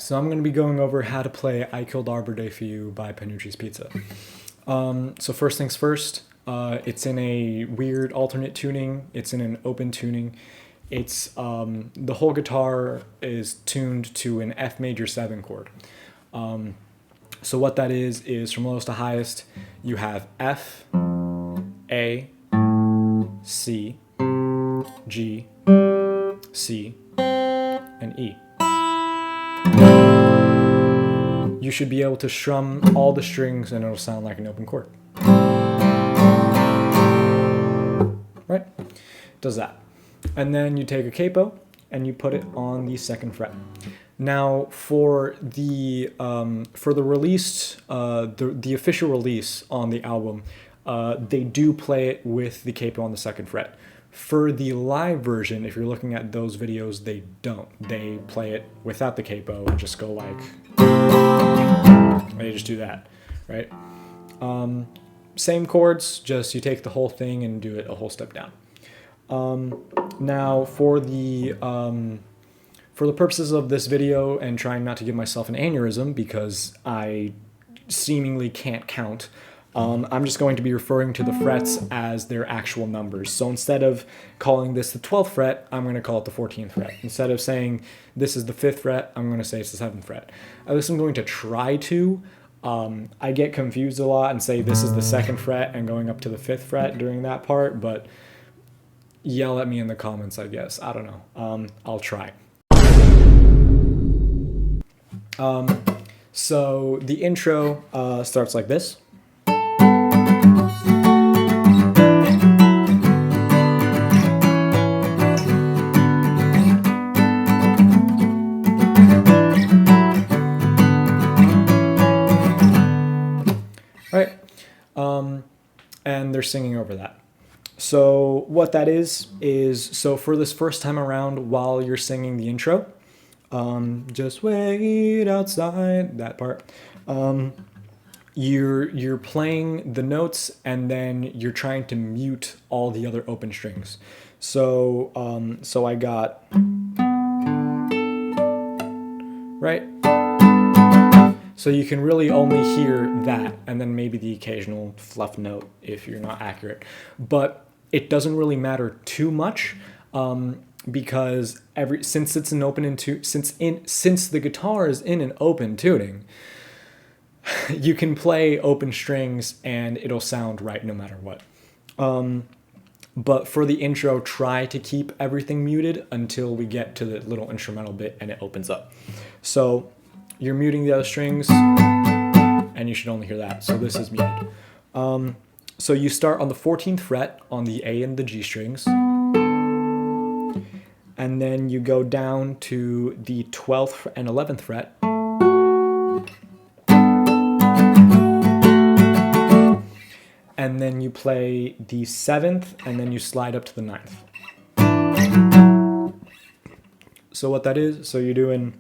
So I'm going to be going over how to play I Killed Arbor Day for You by Panucci's Pizza. So first things first, it's in a weird alternate tuning. It's in an open tuning. It's the whole guitar is tuned to an F major 7 chord. So what that is from lowest to highest, you have F, A, C, G, C, and E. You should be able to strum all the strings and it'll sound like an open chord. Right? Does that. And then you take a capo and you put it on the 2nd fret. Now for the released, the official release on the album, they do play it with the capo on the 2nd fret. For the live version, if you're looking at those videos, they don't. They play it without the capo and just go like, they just do that, right? Same chords, just you take the whole thing and do it a whole step down. Now for the purposes of this video and trying not to give myself an aneurysm because I seemingly can't count, I'm just going to be referring to the frets as their actual numbers. So instead of calling this the 12th fret, I'm going to call it the 14th fret. Instead of saying this is the 5th fret, I'm going to say it's the 7th fret. At least I'm going to try to. I get confused a lot and say this is the 2nd fret and going up to the 5th fret during that part, but yell at me in the comments, I guess. I don't know. I'll try. So the intro starts like this. Right? And they're singing over that. So what that is so for this first time around while you're singing the intro, just wait outside, that part, you're playing the notes and then you're trying to mute all the other open strings. So I got, right? So you can really only hear that and then maybe the occasional fluff note if you're not accurate. But it doesn't really matter too much because since it's an open since the guitar is in an open tuning, you can play open strings and it'll sound right no matter what. But for the intro, try to keep everything muted until we get to the little instrumental bit and it opens up. So you're muting the other strings, and you should only hear that. So this is muted. So you start on the 14th fret on the A and the G strings, and then you go down to the 12th and 11th fret, and then you play the 7th, and then you slide up to the 9th. So what that is, so you're doing,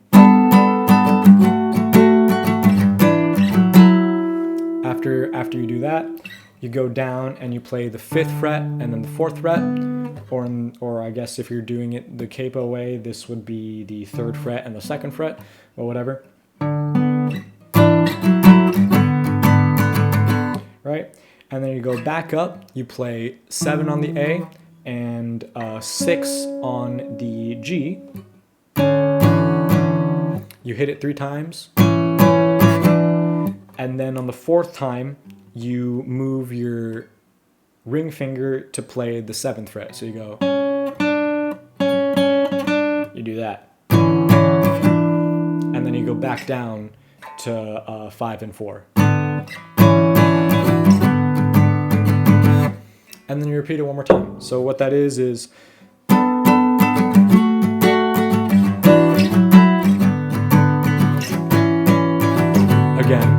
after you do that, you go down and you play the 5th fret and then the 4th fret, or I guess if you're doing it the capo way, this would be the 3rd fret and the 2nd fret, or whatever. Right? And then you go back up, you play 7 on the A and 6 on the G. You hit it 3 times. And then on the 4th time, you move your ring finger to play the 7th fret. So you go, you do that. And then you go back down to 5 and 4. And then you repeat it one more time. So what that is again,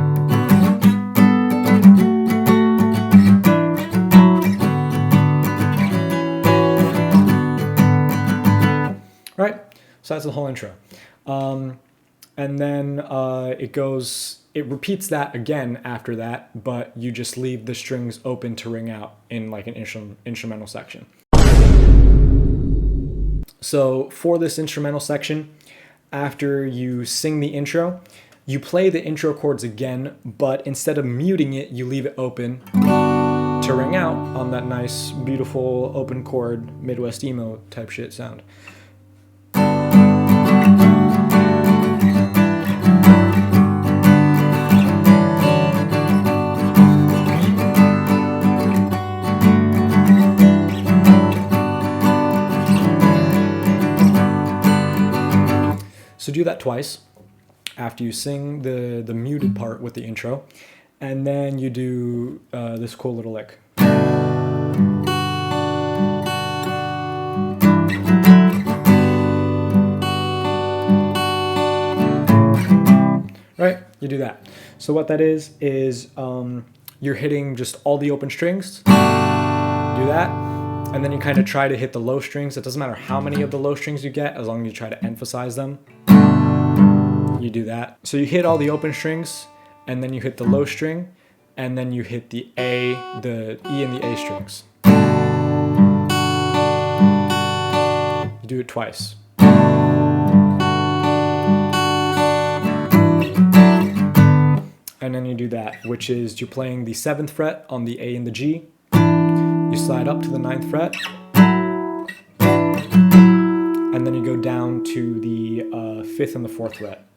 right? So that's the whole intro. And then it repeats that again after that, but you just leave the strings open to ring out in like an instrumental section. So for this instrumental section, after you sing the intro, you play the intro chords again, but instead of muting it, you leave it open to ring out on that nice, beautiful open chord Midwest emo type shit sound. So do that twice after you sing the muted part with the intro, and then you do this cool little lick. Right, you do that. So what that is you're hitting just all the open strings, do that, and then you kind of try to hit the low strings. It doesn't matter how many of the low strings you get, as long as you try to emphasize them. You do that. So you hit all the open strings, and then you hit the low string, and then you hit the A, the E and the A strings. You do it twice. And then you do that, which is you're playing the 7th fret on the A and the G. You slide up to the 9th fret, and then you go down to the 5th and the 4th fret.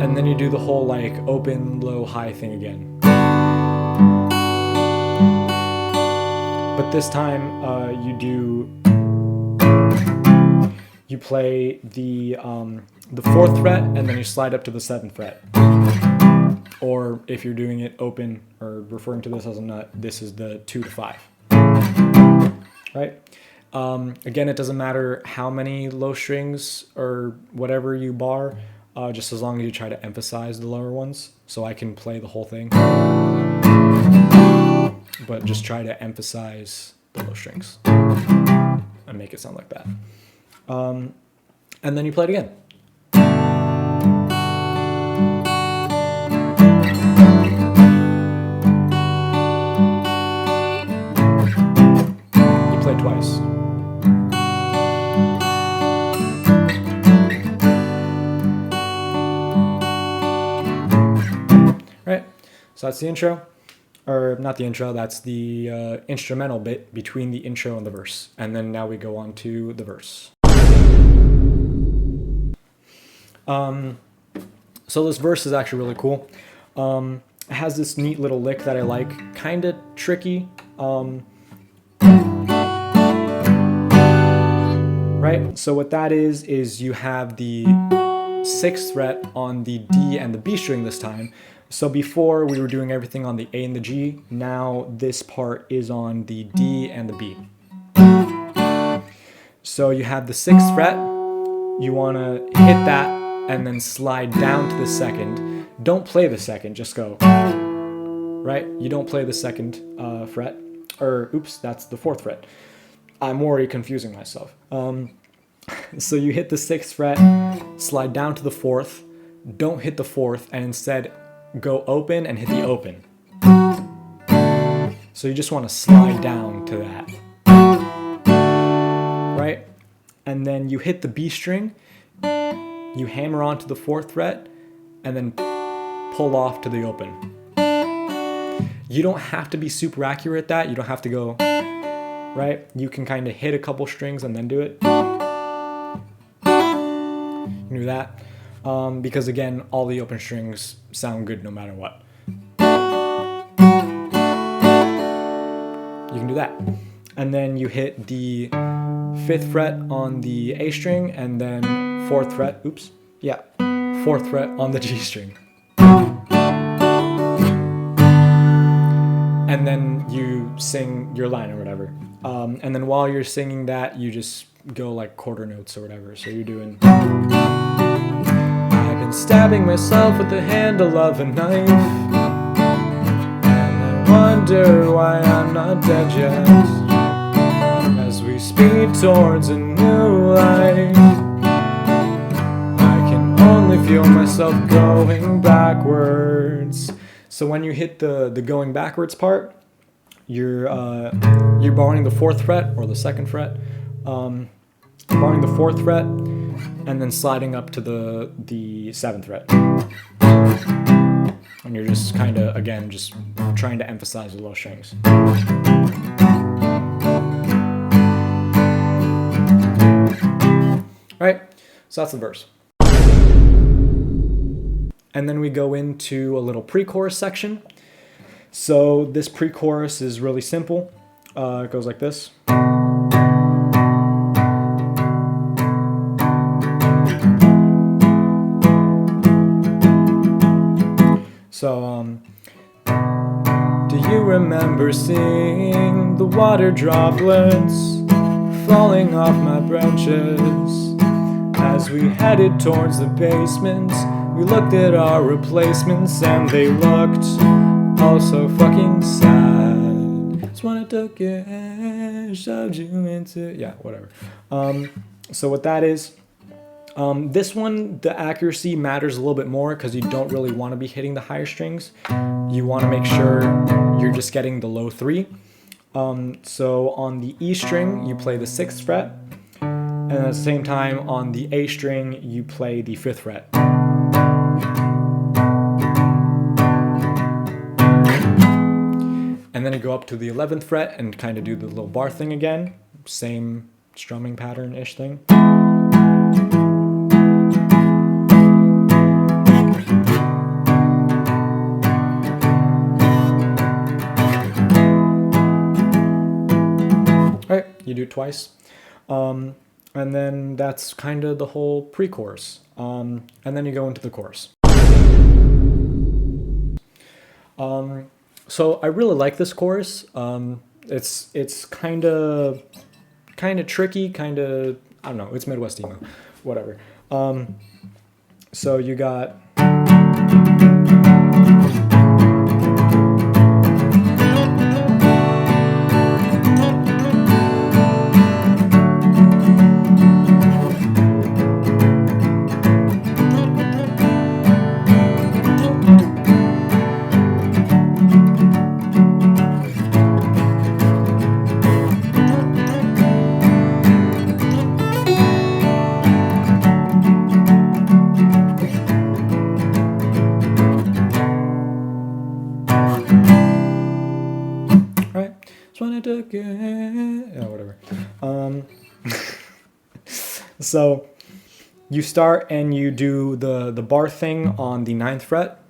And then you do the whole like open, low, high thing again. But this time you play the 4th fret, and then you slide up to the 7th fret. Or if you're doing it open or referring to this as a nut, this is the 2 to 5. Right? Again, it doesn't matter how many low strings or whatever you bar, just as long as you try to emphasize the lower ones. So I can play the whole thing, but just try to emphasize the low strings and make it sound like that. And then you play it again. You play twice. Right, so that's the intro. Or not the intro, that's the instrumental bit between the intro and the verse. And then now we go on to the verse. So this verse is actually really cool. It has this neat little lick that I like, kind of tricky. Right, so what that is you have the 6th fret on the D and the B string this time. So before we were doing everything on the A and the G, now this part is on the D and the B. So you have the 6th fret, you want to hit that and then slide down to the 2nd. Don't play the 2nd, just go, right? You don't play the 2nd fret, or oops, that's the 4th fret. I'm already confusing myself. So you hit the 6th fret, slide down to the 4th, don't hit the 4th, and instead go open and hit the open. So you just want to slide down to that, right? And then you hit the B string, you hammer onto the 4th fret, and then pull off to the open. You don't have to be super accurate at that. You don't have to go, right? You can kind of hit a couple strings and then do it. You can do that. Because again, all the open strings sound good no matter what. You can do that. And then you hit the 5th fret on the A string, and then 4th fret, 4th fret on the G string. And then you sing your line or whatever. And then while you're singing that, you just go like quarter notes or whatever. So you're doing... I've been stabbing myself with the handle of a knife, and I wonder why I'm not dead yet. As we speed towards a new life, I can only feel myself going backwards. So when you hit the going backwards part, you're borrowing the 4th fret or the 2nd fret, borrowing the 4th fret, and then sliding up to the 7th fret. And you're just kind of, again, just trying to emphasize the low strings. Right? So that's the verse. And then we go into a little pre-chorus section. So this pre-chorus is really simple. It goes like this. So, do you remember seeing the water droplets falling off my branches? As we headed towards the basement, we looked at our replacements and they looked all so fucking sad. Just wanna took your hand, shoved you into... Yeah, whatever. So what that is... this one, the accuracy matters a little bit more because you don't really want to be hitting the higher strings. You want to make sure you're just getting the low 3. So on the E string, you play the 6th fret, and at the same time on the A string, you play the 5th fret. And then you go up to the 11th fret and kind of do the little bar thing again. Same strumming pattern-ish thing. You do it twice, and then that's kind of the whole pre-chorus, and then you go into the chorus. So I really like this chorus. It's kind of tricky, kind of, I don't know, it's Midwest emo, whatever. So you got... Yeah, whatever. So you start and you do the bar thing on the 9th fret,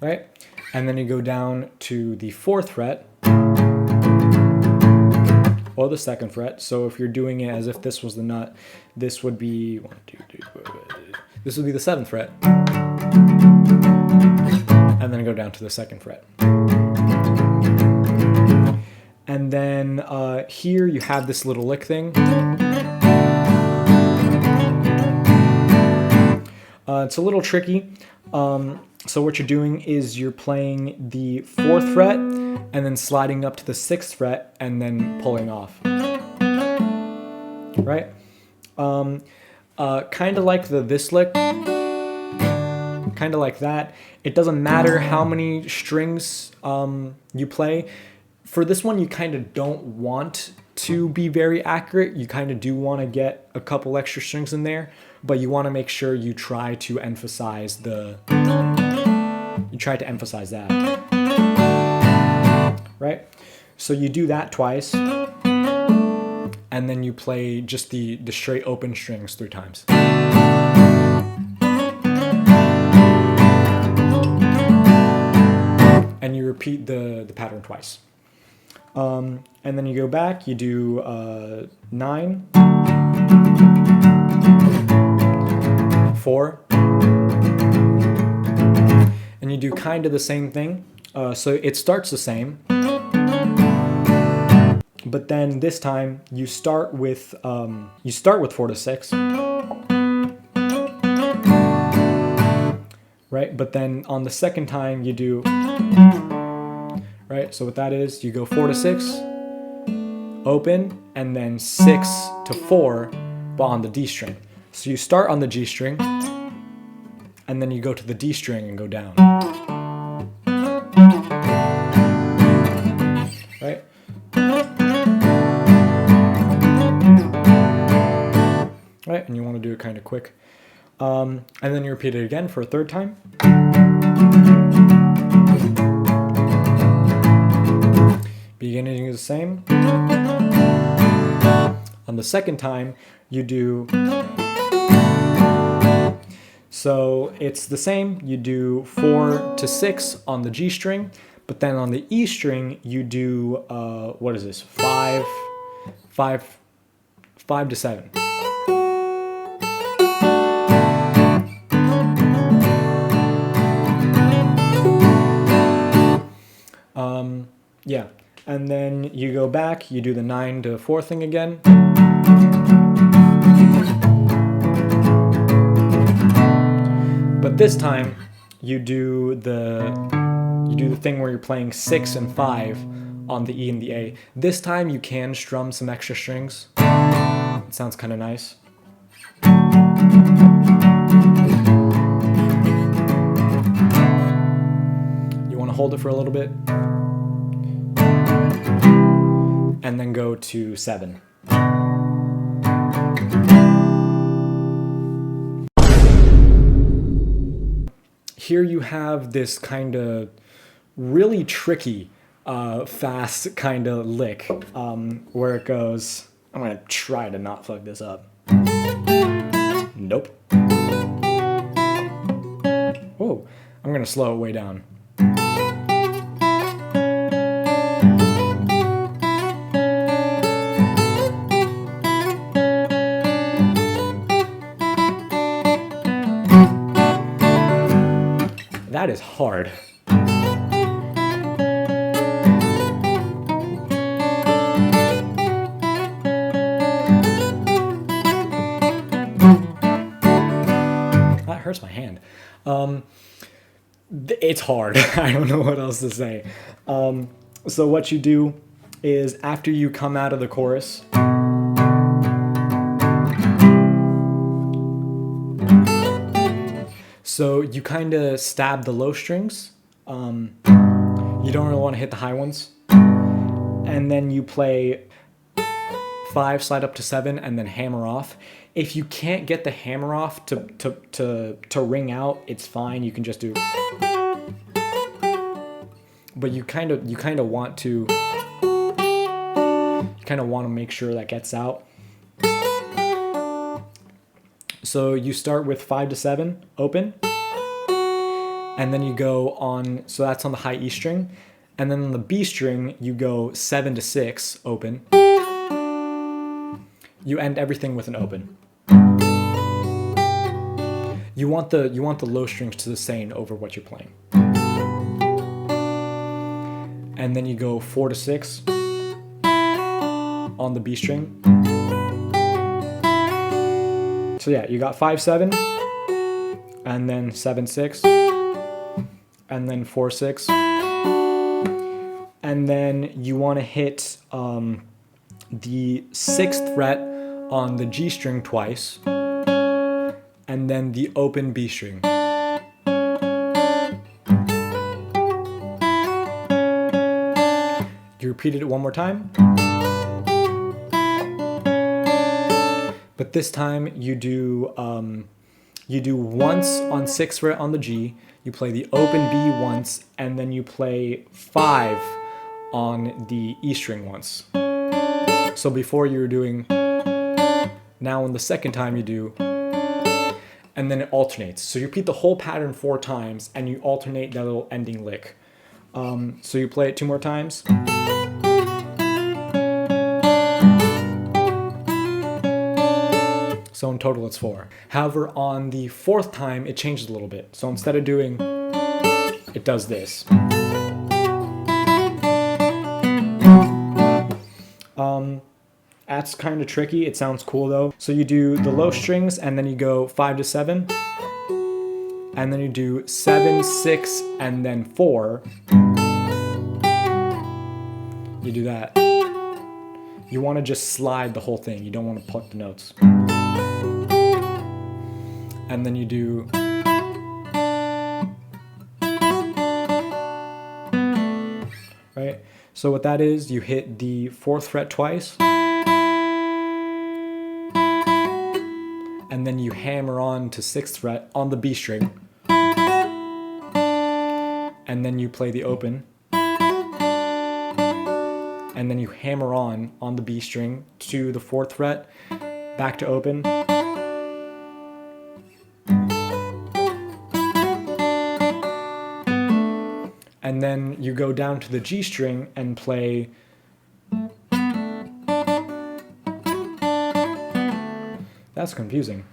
right? And then you go down to the 4th fret or the 2nd fret. So if you're doing it as if this was the nut, this would be 1, 2, 3, 4, 5. This would be the 7th fret, and then go down to the 2nd fret. And then here you have this little lick thing. It's a little tricky. So what you're doing is you're playing the 4th fret and then sliding up to the 6th fret and then pulling off. Right? Kind of like this lick. Kind of like that. It doesn't matter how many strings you play. For this one, you kind of don't want to be very accurate. You kind of do want to get a couple extra strings in there, but you want to make sure you try to emphasize that. Right? So you do that twice, and then you play just the straight open strings 3 times. And you repeat the pattern twice. And then you go back, you do 9, 4, and you do kind of the same thing. So it starts the same, but then this time you start with 4 to 6, right? But then on the second time you do. Right, so what that is, you go 4 to 6, open, and then 6 to 4, but on the D string. So you start on the G string, and then you go to the D string and go down. right? And you want to do it kind of quick. And then you repeat it again for a third time. Beginning is the same. On the second time, you do, so it's the same. You do 4 to 6 on the G string, but then on the E string, you do, what is this? 5 to 7. Yeah, and then you go back, you do the 9 to 4 thing again. But this time, you do the thing where you're playing 6 and 5 on the E and the A. This time you can strum some extra strings. It sounds kind of nice. You want to hold it for a little bit. And then go to 7. Here you have this kind of really tricky, fast kind of lick where it goes. I'm going to try to not fuck this up. Nope. Whoa, I'm going to slow it way down. That is hard. That hurts my hand. It's hard. I don't know what else to say. So what you do is after you come out of the chorus, so you kind of stab the low strings. You don't really want to hit the high ones. And then you play 5, slide up to 7, and then hammer off. If you can't get the hammer off to ring out, it's fine. You can just do. But you kind of want to. You kind of want to make sure that gets out. So you start with 5 to 7, open, and then you go on, so that's on the high E string, and then on the B string, you go 7 to 6, open. You end everything with an open. You want the low strings to sustain over what you're playing. And then you go 4 to 6 on the B string. So yeah, you got 5, 7, and then 7, 6, and then 4, 6, and then you want to hit the 6th fret on the G string twice, and then the open B string. You repeat it one more time. But this time you do once on 6th fret on the G, you play the open B once, and then you play 5 on the E string once. So before you were doing, now on the second time you do, and then it alternates. So you repeat the whole pattern 4 times, and you alternate that little ending lick. So you play it 2 more times. So in total it's 4. However, on the 4th time, it changes a little bit. So instead of doing, it does this. That's kind of tricky. It sounds cool though. So you do the low strings, and then you go 5 to 7. And then you do 7, 6, and then 4. You do that. You want to just slide the whole thing. You don't want to pluck the notes. And then you do. Right? So what that is, you hit the 4th fret twice. and then you hammer on to 6th fret on the B string, and then you play the open, and then you hammer on the B string to the 4th fret, back to open, and then you go down to the G string and play that's confusing.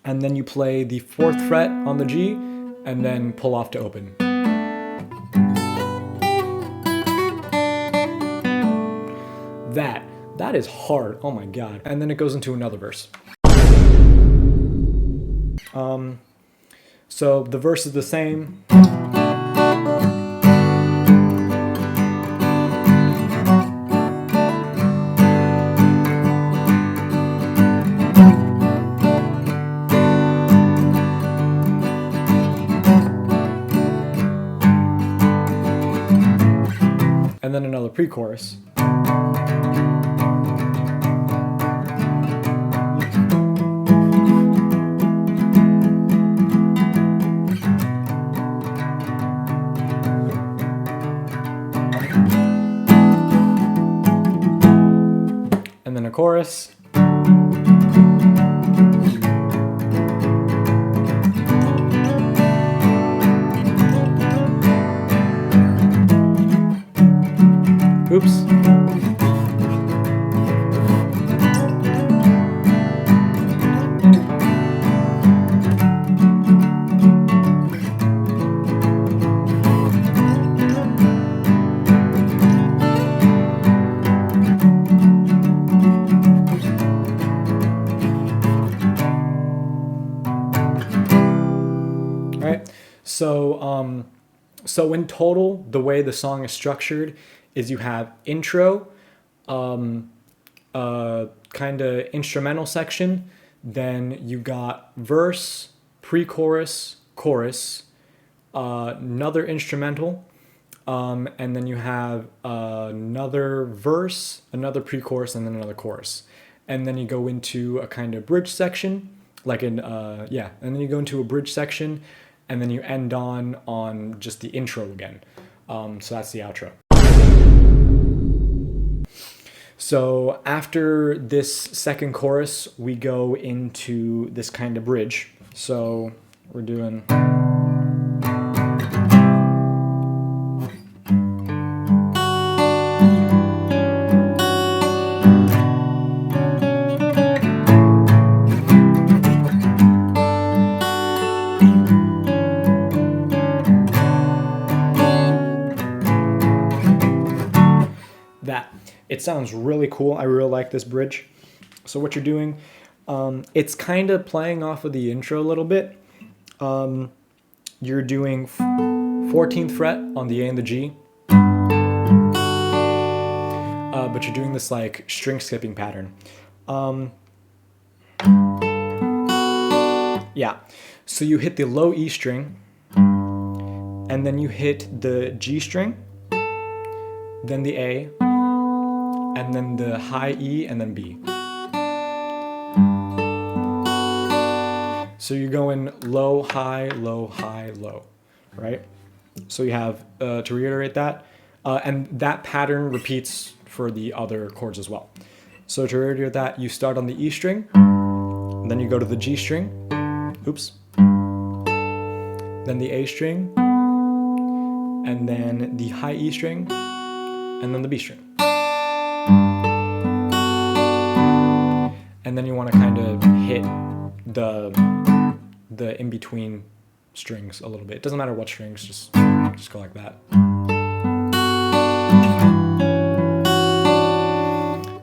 And then you play the 4th fret on the G and then pull off to open. That is hard. Oh my god. And then it goes into another verse. So the verse is the same. And then another pre-chorus. And then a chorus. Oops. Right. So in total, the way the song is structured is you have intro, kind of instrumental section, then you got verse, pre-chorus, chorus, another instrumental, and then you have another verse, another pre-chorus, and then another chorus. And then you go into a kind of bridge section, and then you go into a bridge section, and then you end on just the intro again. So that's the outro. So after this second chorus, we go into this kind of bridge. So we're doing... It sounds really cool. I really like this bridge. So what you're doing, it's kind of playing off of the intro a little bit. You're doing 14th fret on the A and the G. But you're doing this like string skipping pattern. Yeah. So you hit the low E string, and then you hit the G string, then the A, and then the high E, and then B. So you're going low, high, low, right? So you have, to reiterate that, and that pattern repeats for the other chords as well. So to reiterate that, you start on the E string, then you go to the G string, oops, then the A string, and then the high E string, and then the B string. And then you want to kind of hit the in-between strings a little bit. It doesn't matter what strings, just go like that.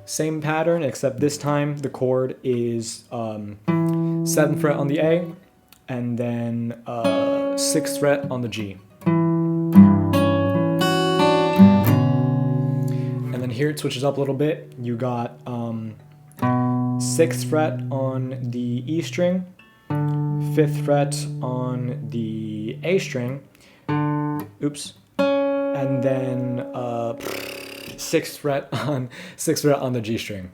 Same pattern, except this time the chord is 7th fret on the A, and then 6th fret on the G. And then here it switches up a little bit. You got 6th fret on the E string, 5th fret on the A string, oops, and then 6th fret on the G string.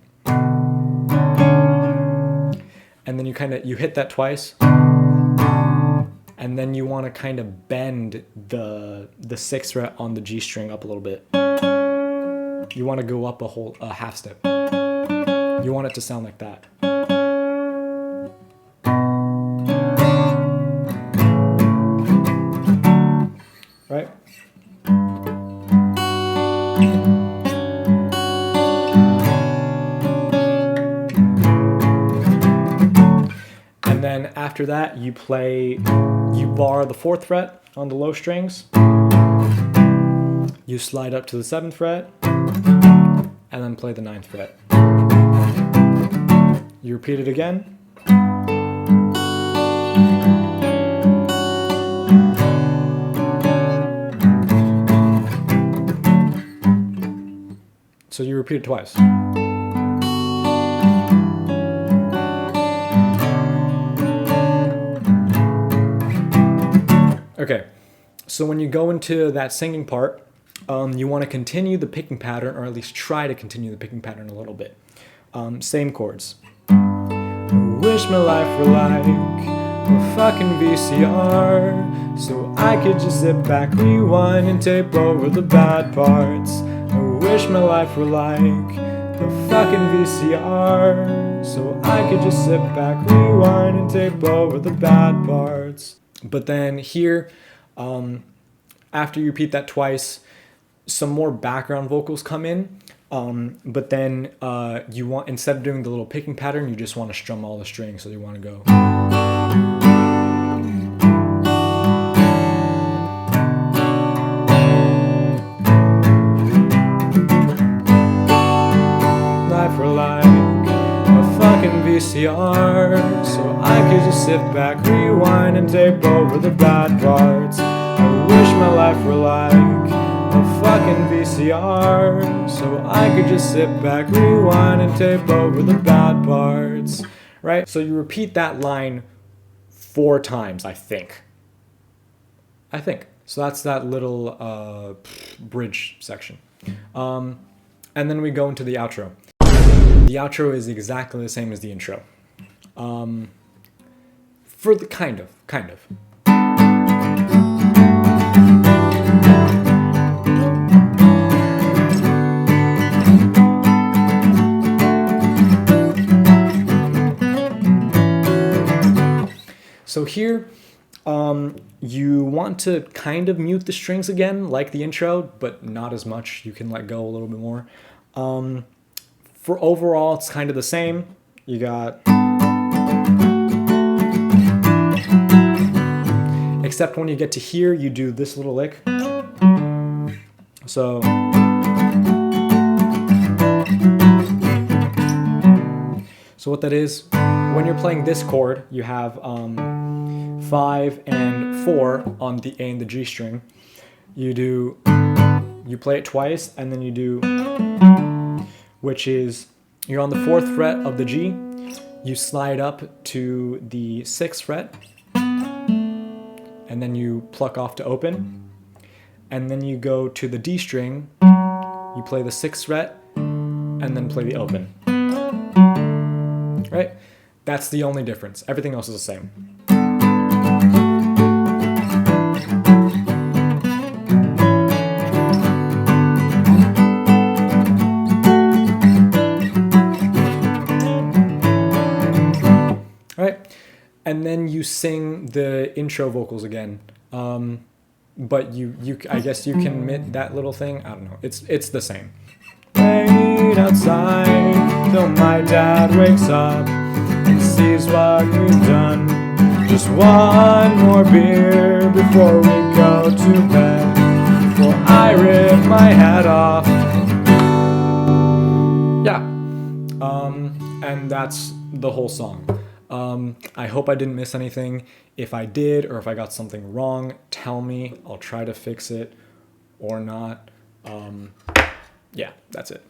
and then you hit that twice, and then you want to kind of bend the 6th fret on the G string up a little bit. You want to go up a half step. You want it to sound like that. Right? And then after that, you bar the 4th fret on the low strings. You slide up to the 7th fret, and then play the 9th fret. You repeat it again. So you repeat it twice. Okay, so when you go into that singing part, you want to continue the picking pattern, or at least try to continue the picking pattern a little bit. Same chords. I wish my life were like a fucking VCR, so I could just sit back, rewind, and tape over the bad parts. I wish my life were like a fucking VCR, so I could just sit back, rewind, and tape over the bad parts. But then here, after you repeat that twice, some more background vocals come in. But then you want, instead of doing the little picking pattern, you just want to strum all the strings. So you want to go. Life were like a fucking VCR, so I could just sit back, rewind, and tape over the bad parts. I wish my life were like a fucking VCR, so I could just sit back, rewind, and tape over the bad parts. Right? So you repeat that line 4 times, I think. So that's that little bridge section. And then we go into the outro. The outro is exactly the same as the intro. For the kind of. So here, you want to kind of mute the strings again, like the intro, but not as much. You can let go a little bit more. For overall, it's kind of the same. You got, except when you get to here, you do this little lick. So, what that is, when you're playing this chord, you have 5 and 4 on the A and the G string. You play it twice, and then you do, which is, you're on the 4th fret of the G, you slide up to the 6th fret, and then you pluck off to open, and then you go to the D string, you play the 6th fret, and then play the open. Right? That's the only difference. Everything else is the same. Right? And then you sing the intro vocals again. But I guess you can omit that little thing. I don't know. It's the same. Wait outside till my dad wakes up and sees what we've done. Just one more beer before we go to bed, before I rip my head off. Yeah. And that's the whole song. I hope I didn't miss anything. If I did, or if I got something wrong, tell me. I'll try to fix it or not. Yeah, that's it.